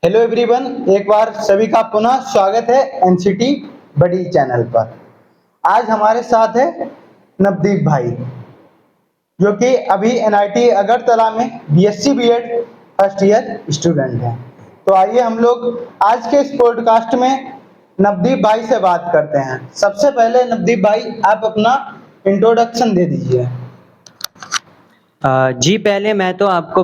Hello everyone, एक बार सभी का पुनः स्वागत है एनसीटी बड़ी चैनल पर। आज हमारे साथ है नवदीप भाई, जो कि अभी एनआईटी अगरतला में BSc BEd first year student हैं। तो आइए हम लोग आज के इस पॉडकास्ट में नवदीप भाई से बात करते हैं। सबसे पहले नवदीप भाई, आप अपना इंट्रोडक्शन दे दीजिए। जी, पहले मैं तो आपको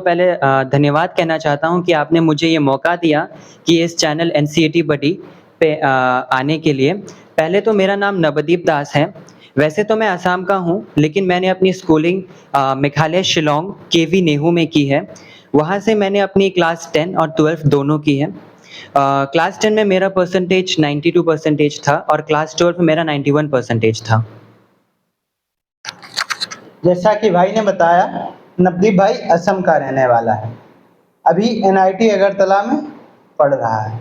धन्यवाद कहना चाहता हूँ कि आपने मुझे ये मौका दिया कि इस चैनल एनसीईटी बडी पे आने के लिए। पहले तो मेरा नाम नवदीप दास है। वैसे तो मैं असम का हूँ, लेकिन मैंने अपनी स्कूलिंग मेघालय शिलांग केवी नेहू में की है। वहाँ से मैंने अपनी क्लास 10 और 12 दोनों की है। क्लास 10 में मेरा परसेंटेज 92% था और क्लास 12 में मेरा 91% था। जैसा कि भाई ने बताया, नवदीप भाई असम का रहने वाला है, अभी एनआईटी अगरतला में पढ़ रहा है।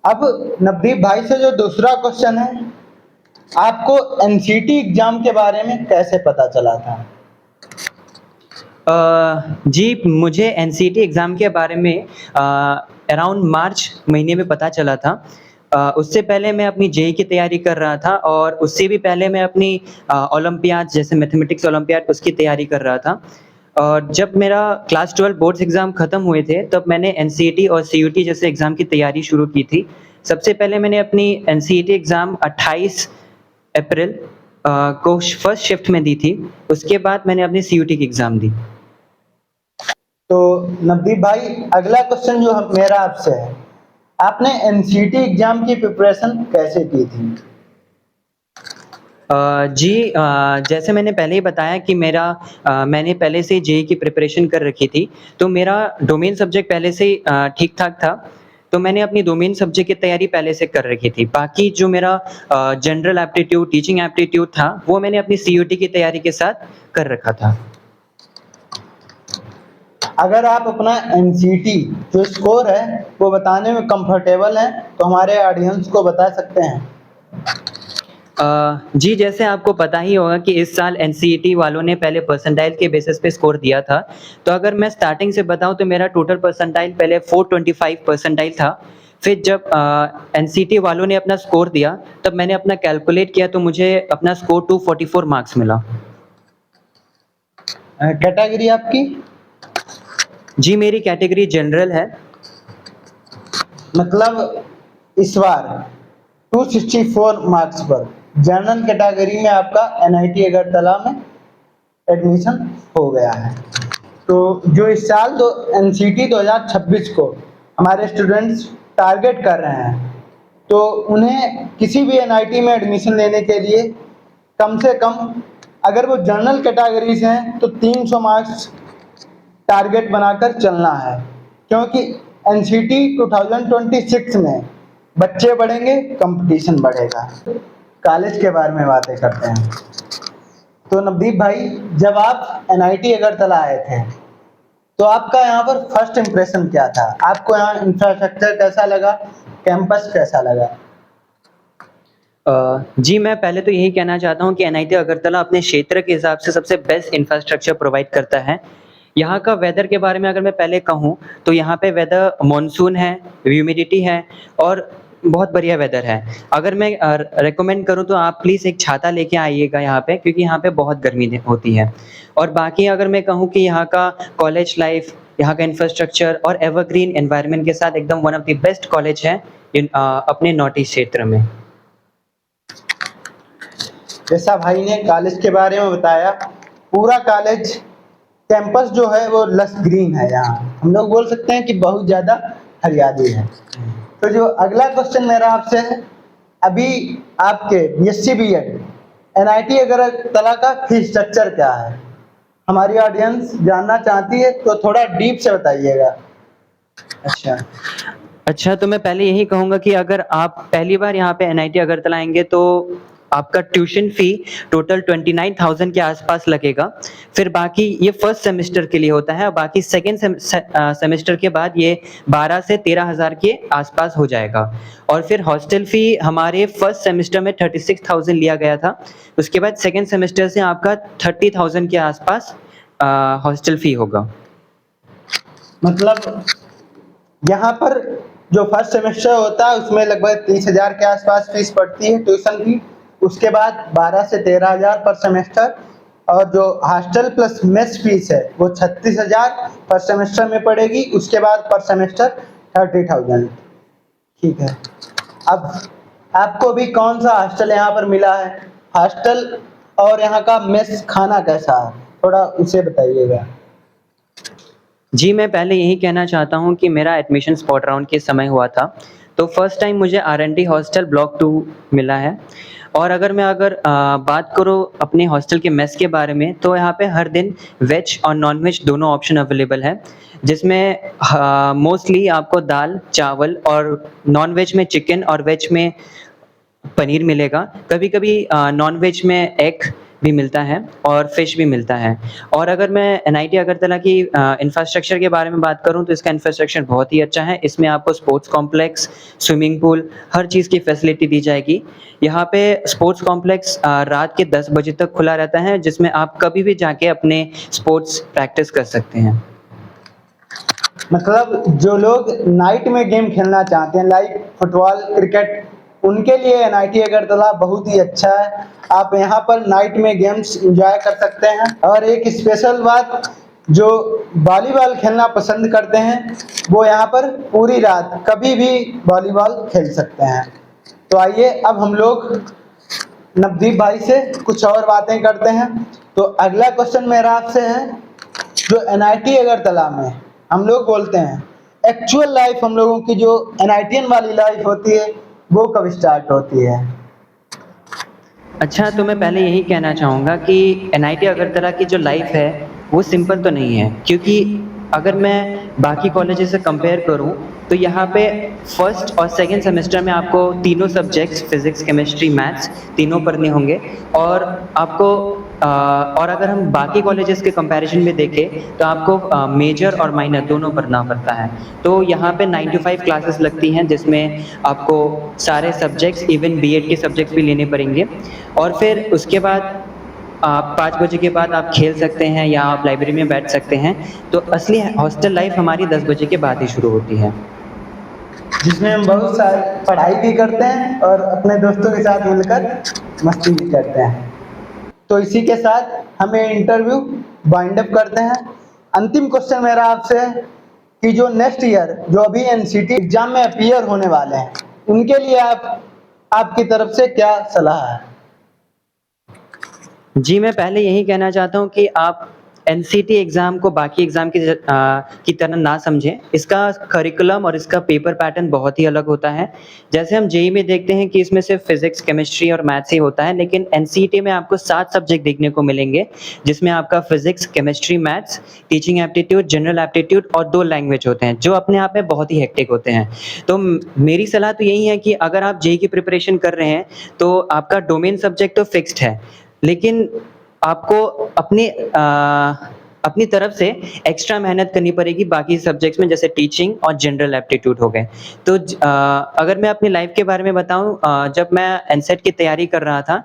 अब नवदीप भाई से जो दूसरा क्वेश्चन है, आपको एनसीटी एग्जाम के बारे में कैसे पता चला था? जी, मुझे एनसीटी एग्ज़ाम के बारे में अराउंड मार्च महीने में पता चला था। उससे पहले मैं अपनी जेईई की तैयारी कर रहा था और उससे भी पहले मैं अपनी ओलंपियाड जैसे मैथमेटिक्स ओलंपियाड उसकी तैयारी कर रहा था। और जब मेरा क्लास 12 बोर्ड्स एग्ज़ाम खत्म हुए थे, तब मैंने एनसीईटी और सीयूटी जैसे एग्ज़ाम की तैयारी शुरू की थी। सबसे पहले मैंने अपनी एनसीईटी एग्ज़ाम 28 अप्रैल को फर्स्ट शिफ्ट में दी थी। उसके बाद मैंने अपनी सीयूटी की एग्ज़ाम दी। तो नवदीप भाई, अगला क्वेश्चन जो मेरा आपसे है, आपने एनसीटी एग्जाम की प्रिपरेशन कैसे की थी? जी, जैसे मैंने पहले ही बताया कि मैंने पहले से जेईई की प्रिपरेशन कर रखी थी, तो मेरा डोमेन सब्जेक्ट पहले से ही ठीक-ठाक था, तो मैंने अपनी डोमेन सब्जेक्ट की तैयारी पहले से कर रखी थी। बाकी जो मेरा जनरल एप्टीट्यूड, टीचिंग एप्टीट्यूड था, वो मैंने अपनी सीयूटी की तैयारी के साथ कर रखा था। अगर आप अपना एनसीटी जो स्कोर है वो बताने में कंफर्टेबल हैं, तो हमारे ऑडियंस को बता सकते हैं। जी, जैसे आपको पता ही होगा कि इस साल एनसीईटी वालों ने पहले परसेंटाइल के बेसिस पे स्कोर दिया था। तो अगर मैं स्टार्टिंग से बताऊँ तो मेरा टोटल परसेंटाइल पहले 425 परसेंटाइल था। फिर जब एनसीईटी वालों ने अपना स्कोर दिया, तब मैंने अपना कैलकुलेट किया तो मुझे अपना स्कोर 244 मार्क्स मिला। कैटेगरी आपकी? जी, मेरी कैटेगरी जनरल है। मतलब इस बार 264 मार्क्स पर जनरल कैटेगरी में आपका एनआईटी अगरतला में एडमिशन हो गया है। तो जो इस साल एनसीटी 2026 को हमारे स्टूडेंट्स टारगेट कर रहे हैं, तो उन्हें किसी भी एनआईटी में एडमिशन लेने के लिए कम से कम, अगर वो जनरल कैटेगरी से हैं तो 300 मार्क्स टारगेट बनाकर चलना है, क्योंकि एनसीटी 2026 में बच्चे बढ़ेंगे, कंपटीशन बढ़ेगा। कॉलेज के बारे में बातें करते हैं। तो नवदीप भाई, जब आप एनआईटी अगरतला आए थे, तो आपका यहाँ पर फर्स्ट इंप्रेशन क्या था? आपको यहाँ इंफ्रास्ट्रक्चर कैसा लगा, कैंपस कैसा लगा? जी, मैं पहले तो यही कहना चाहता हूँ कि एनआईटी अगरतला अपने क्षेत्र के हिसाब से सबसे बेस्ट इंफ्रास्ट्रक्चर प्रोवाइड करता है। यहाँ का वेदर के बारे में अगर मैं पहले कहूँ, तो यहाँ पे वेदर मानसून है, ह्यूमिडिटी है और बहुत बढ़िया वेदर है। अगर मैं रिकमेंड करूँ तो आप प्लीज़ एक छाता लेके आइएगा यहाँ पे, क्योंकि यहाँ पे बहुत गर्मी होती है। और बाकी अगर मैं कहूँ कि यहाँ का कॉलेज लाइफ, यहाँ का इंफ्रास्ट्रक्चर और एवरग्रीन एनवायरनमेंट के साथ एकदम one of the best college है अपने नॉर्थ ईस्ट क्षेत्र में। जैसा भाई ने कॉलेज के बारे में बताया, पूरा कॉलेज कैंपस जो है वो लस ग्रीन है। यहाँ हम लोग बोल सकते हैं कि बहुत ज़्यादा हरियाली है। तो जो अगला क्वेश्चन मेरा आपसे है, अभी आपके बीएससी बीएड एनआईटी अगरतला का फीस स्ट्रक्चर क्या है? हमारी ऑडियंस जानना चाहती है, तो थोड़ा डीप से बताइएगा। अच्छा, तो मैं पहले यही कहूँगा कि अगर आप पहली बार यहाँ पे एनआईटी अगरतला आएँगे तो आपका ट्यूशन फ़ी टोटल 29,000 के आस-पास लगेगा। फिर बाकी ये फर्स्ट सेमेस्टर के लिए होता है और बाकी सेकंड सेमेस्टर के बाद ये 12 से 13,000 के आस-पास हो जाएगा। और फिर हॉस्टल फ़ी हमारे फर्स्ट सेमेस्टर में 36,000 लिया गया था। उसके बाद सेकंड सेमेस्टर से आपका 30,000 के आस-पास हॉस्टल फ़ी होगा। मतलब यहाँ पर जो फर्स्ट सेमेस्टर होता है उसमें लगभग 30,000 के आसपास फीस पड़ती है ट्यूशन की। उसके बाद 12 से 13,000 पर सेमेस्टर, और जो हॉस्टल प्लस मेस फीस है वो 36,000 पर सेमेस्टर में पड़ेगी। उसके बाद पर सेमेस्टर 30,000। ठीक है, अब आपको भी कौन सा हॉस्टल यहाँ पर मिला है, हॉस्टल और यहाँ का मेस खाना कैसा है, थोड़ा उसे बताइएगा। जी, मैं पहले यही कहना चाहता हूँ कि मेरा एडमिशन स्पॉट राउंड के समय हुआ था, तो फर्स्ट टाइम मुझे आर.एन.डी हॉस्टल ब्लॉक 2 मिला है। और अगर बात करूँ अपने हॉस्टल के मेस के बारे में, तो यहाँ पे हर दिन वेज और नॉन-वेज दोनों ऑप्शन अवेलेबल है, जिसमें मोस्टली आपको दाल, चावल और नॉन-वेज में चिकन और वेज में पनीर मिलेगा। कभी-कभी नॉन-वेज में एग भी मिलता है और फिश भी मिलता है। और अगर मैं एनआईटी अगरतला की इंफ्रास्ट्रक्चर के बारे में बात करूँ, तो इसका इंफ्रास्ट्रक्चर बहुत ही अच्छा है। इसमें आपको स्पोर्ट्स कॉम्प्लेक्स, स्विमिंग पूल, हर चीज़ की फैसिलिटी दी जाएगी। यहाँ पे स्पोर्ट्स कॉम्प्लेक्स रात के 10 बजे तक खुला रहता है, जिसमें आप कभी भी जाके अपने स्पोर्ट्स प्रैक्टिस कर सकते हैं। मतलब जो लोग नाइट में गेम खेलना चाहते हैं लाइक फुटबॉल, क्रिकेट, उनके लिए एनआईटी अगरतला बहुत ही अच्छा है। आप यहाँ पर नाइट में गेम्स एंजॉय कर सकते हैं। और एक स्पेशल बात, जो वॉलीबॉल खेलना पसंद करते हैं वो यहाँ पर पूरी रात कभी भी वॉलीबॉल खेल सकते हैं। तो आइए अब हम लोग नवदीप भाई से कुछ और बातें करते हैं। तो अगला क्वेश्चन मेरा आपसे है, जो एनआईटी अगरतला में हम लोग बोलते हैं एक्चुअल लाइफ, हम लोगों की जो एनआईटीएन वाली लाइफ होती है वो कब स्टार्ट होती है। अच्छा, तो मैं पहले यही कहना चाहूँगा कि एनआईटी अगरतला की जो लाइफ है, वो सिंपल तो नहीं है, क्योंकि अगर मैं बाकी कॉलेजेस से कंपेयर करूँ, तो यहाँ पे फर्स्ट और सेकंड सेमेस्टर में आपको तीनों सब्जेक्ट्स फिज़िक्स, केमिस्ट्री, मैथ्स तीनों पढ़ने होंगे। और आपको और अगर हम बाकी कॉलेजेस के कंपैरिजन में देखें, तो आपको मेजर और माइनर दोनों पढ़ना पड़ता है। तो यहाँ पे 9 टू 5 क्लासेस लगती हैं, जिसमें आपको सारे सब्जेक्ट्स, इवन बीएड के सब्जेक्ट्स भी लेने पड़ेंगे। और फिर उसके बाद आप 5 बजे के बाद आप खेल सकते हैं या आप लाइब्रेरी में बैठ सकते हैं। तो असली हॉस्टल लाइफ हमारी 10 बजे के बाद ही शुरू होती है। जिसमें हम बहुत सारी पढ़ाई भी करते हैं और अपने दोस्तों के साथ मिलकर मस्ती भी करते हैं। तो इसी के साथ हमें इंटरव्यू वाइंड अप करते हैं। अंतिम क्वेश्चन मेरा आपसे है कि जो नेक्स्ट ईयर जो अभी एनसीटी एग्जाम में अपीयर होने वाले हैं, उनके लिए आपकी तरफ से क्या सलाह है। जी, मैं पहले यही कहना चाहता हूँ कि आप एनसीटी एग्ज़ाम को बाकी एग्ज़ाम की तरह ना समझें। इसका करिकुलम और इसका पेपर पैटर्न बहुत ही अलग होता है। जैसे हम जेईई में देखते हैं कि इसमें सिर्फ फिज़िक्स, केमिस्ट्री और मैथ्स ही होता है, लेकिन एनसीटी में आपको 7 सब्जेक्ट देखने को मिलेंगे, जिसमें आपका physics, chemistry, maths, teaching aptitude, general aptitude और 2 लैंग्वेज होते हैं, जो अपने आप में बहुत ही हेक्टिक होते हैं। तो मेरी सलाह तो यही है कि अगर आप जेईई की प्रिपरेशन कर रहे हैं, तो आपका डोमेन सब्जेक्ट तो फिक्स्ड है, लेकिन आपको अपनी तरफ से एक्स्ट्रा मेहनत करनी पड़ेगी बाकी सब्जेक्ट्स में, जैसे टीचिंग और जनरल एप्टीट्यूड हो गए। तो अगर मैं अपनी लाइफ के बारे में बताऊँ, जब मैं एनसेट की तैयारी कर रहा था,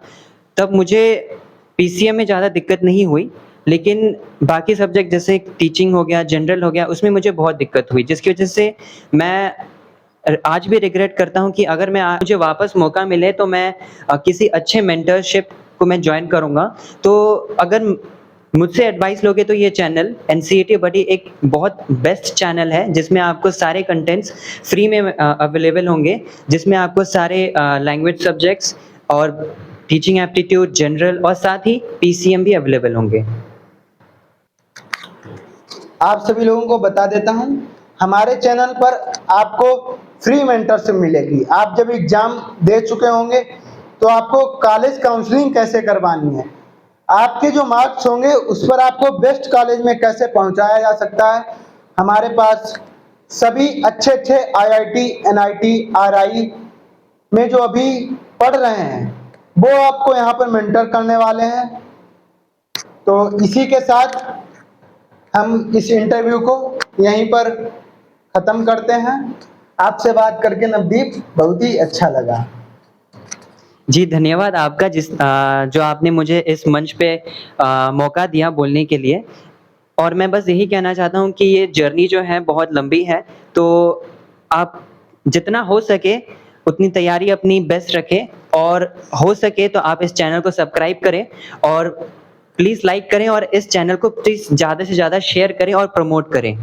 तब मुझे पीसीएम में ज़्यादा दिक्कत नहीं हुई, लेकिन बाकी सब्जेक्ट जैसे टीचिंग हो गया, जनरल हो गया, उसमें मुझे बहुत दिक्कत हुई, जिसकी वजह से मैं आज भी रिग्रेट करता हूँ कि अगर मुझे वापस मौका मिले, तो मैं किसी अच्छे मेंटरशिप को मैं जॉइन करूँगा। तो अगर मुझसे एडवाइस लोगे, तो ये चैनल एनसीईटी बडी एक बहुत बेस्ट चैनल है, जिसमें आपको सारे कंटेंट्स फ्री में अवेलेबल होंगे, जिसमें आपको सारे लैंग्वेज सब्जेक्ट्स और टीचिंग एप्टीट्यूड, जनरल और साथ ही पीसीएम भी अवेलेबल होंगे। आप सभी लोगों को बता देता हूं, हमारे चैनल पर आपको फ्री मेंटरशिप मिलेगी। आप जब एग्जाम दे चुके होंगे तो आपको कॉलेज काउंसलिंग कैसे करवानी है, आपके जो मार्क्स होंगे उस पर आपको बेस्ट कॉलेज में कैसे पहुंचाया जा सकता है। हमारे पास सभी अच्छे अच्छे आईआईटी, एनआईटी, आरआई में जो अभी पढ़ रहे हैं वो आपको यहाँ पर मेंटर करने वाले हैं। तो इसी के साथ हम इस इंटरव्यू को यहीं पर खत्म करते हैं। आपसे बात करके नवदीप बहुत ही अच्छा लगा। जी, धन्यवाद आपका, जो आपने मुझे इस मंच पे मौका दिया बोलने के लिए। और मैं बस यही कहना चाहता हूँ कि ये जर्नी जो है बहुत लंबी है, तो आप जितना हो सके उतनी तैयारी अपनी बेस्ट रखें और हो सके तो आप इस चैनल को सब्सक्राइब करें और प्लीज़ लाइक करें और इस चैनल को प्लीज़ ज़्यादा से ज़्यादा शेयर करें और प्रमोट करें।